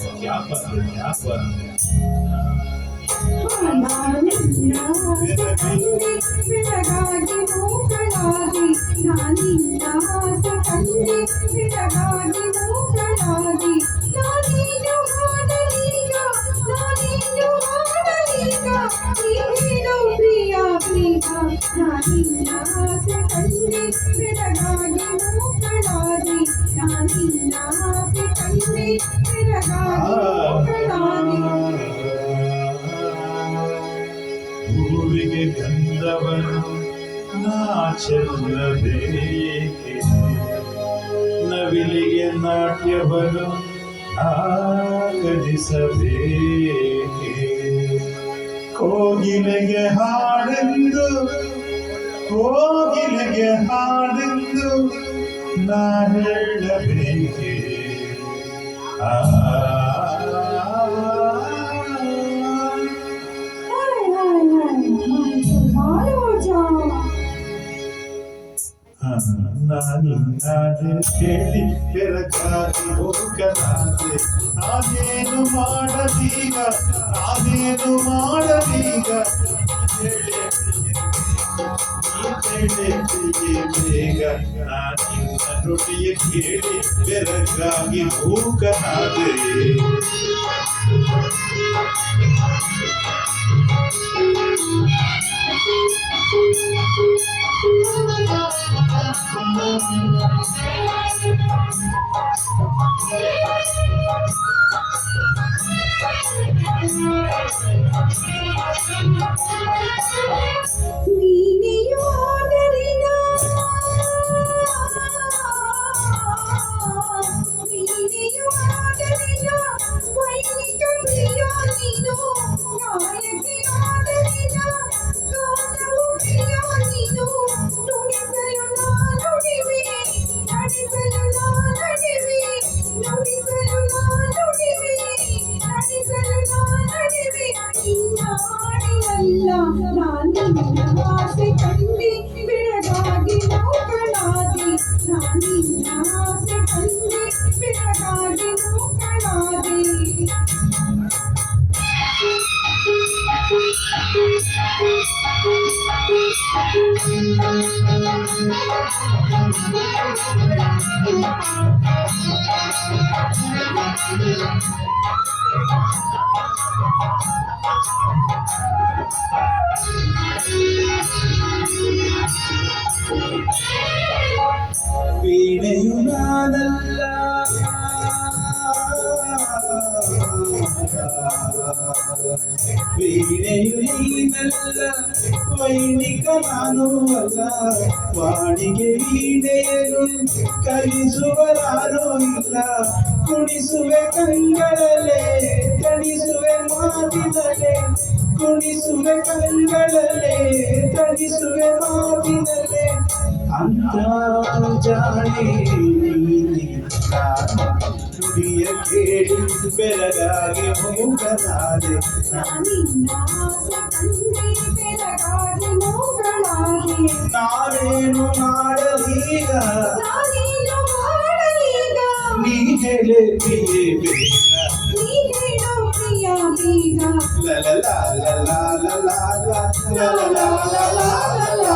क्या बात है, क्या बात है। ಬೆಳಗಾಗಿ ಮೂಕಳಾಗಿ ನಾನಿನ್ನ ಆಸೆ ಕಂಡೆ ಬೆಳಗಾಗಿ ಮೂಕಳಾಗಿ ನಾನೇನು ಮಾಡಲೀಗ ನಾನೇನು ಮಾಡಲೀಗ ನೀ ಹೇಳು ಪ್ರಿಯ ಪ್ರಿಯ ನಾನಿನ್ನ ಆಸೆ ಕಂಡೆ ಬೆಳಗಾಗಿ ಮೂಕಳಾಗಿ ನಾನಿನ್ನ ಆಸೆ ಕಂಡೆ ಬೆಳಗಾಗಿ ಮೂಕಳಾಗಿ ಹೂವಿಗೆ ಗಂಧವನ್ನು ನಾ ಚೆಲ್ಲಬೇಕೆ, ನವಿಲಿಗೆ ನಾಟ್ಯವನ್ನು ಕಲಿಸಬೇಕೆ, ಕೋಗಿಲೆಗೆ ಹಾಡೆಂದು ಕೋಗಿಲೆಗೆ ಹಾಡೆಂದು ನಾ ಹೇಳಬೇಕೆ. ನಾನಿನ್ನಾದೆ ಕೇಳಿ ಬೆರಗಾಗಿ ಹೋಗಲಾದೆ, ನಾನೇನು ಮಾಡಲೀಗ ನಾನೇನು ಮಾಡಲೀಗ ಬೇಗ ನಾನಿನ್ನ ನುಡಿಯ ಕೇಳಿ ಬೆರಗಾಗಿ ಹೋಗಲಾದೆ. ನೀನೆಯೂ ಆದರಿನ ನೀನೆಯೂ ಆದರಿನ ವೈನಿಕ ಪ್ರಿಯ ನೀನು ನಾಯಕಿ ಆದರಿನ ಗಾನವು ಪ್ರಿಯ ನೀನು ನುಡಿಸಲು ನಾ ನುಡಿವೆ ನಡೆಸಲು ನಾ ನಡೆವೆ ನುಡಿಸಲು ನಾ ನುಡಿವೆ ನಡೆಸಲು ನಾ ನಡೆವೆ ನಿನ್ನ ಹಾಡಿನಲ್ಲ ನಾನಿನ್ನ ಆಸೆ ಕಂಡೆ ಬೆಳಗಾಗಿ ಮೂಕಳಾದೆ ನಾನಿನ್ನ ಆಸೆ ಕಂಡೆ ಬೆಳಗಾಗಿ ಮೂಕಳಾದೆ. ವೀಣೆಯು ನಾನಲ್ಲ ವೀಣೆಯು ನೀನಲ್ಲ ವೈಣಿಕ ನಾನು ಅಲ್ಲ, ವಾಣಿಗೆ ವೀಣೆಯನ್ನು ಕಲಿಸುವರಾರೂ ಇಲ್ಲ, ಕುಣಿಸುವೆ ಕಂಗಳಲೆ ತಣಿಸುವೆ ಮಾತಿನಲೆ, ಕುಣಿಸುವೆ ಕಂಗಳಲೆ ತಣಿಸುವೆ ಮಾತಿನಲೆ, ಅಂತರ್ಜಾಣೆ ನೀನೆ ನುಡಿಯ ಕೇಳಿ ಬೆಳಗಾಗಿ ಮೂಗಲಾದೆ. ನಾನಿನ್ನ ಆಸೆ ಕಂಡೆ ಬೆಳಗಾಗಿ ಮೂಕಳಾದೆ ನಾವೇನು ಮಾಡಲೀಗ ನಾನೇನು ಮಾಡಲೀಗ ನೀ ಹೇಳೆ ಪ್ರಿಯೆ ಬೇಗ. ನೀ ಹೇಳು ಪ್ರಿಯ ಬೇಗ ಲಲಲಾ ಲಲಾ ಲಲಾ ಲಲಾ ಲಲಾ ಲಲಾ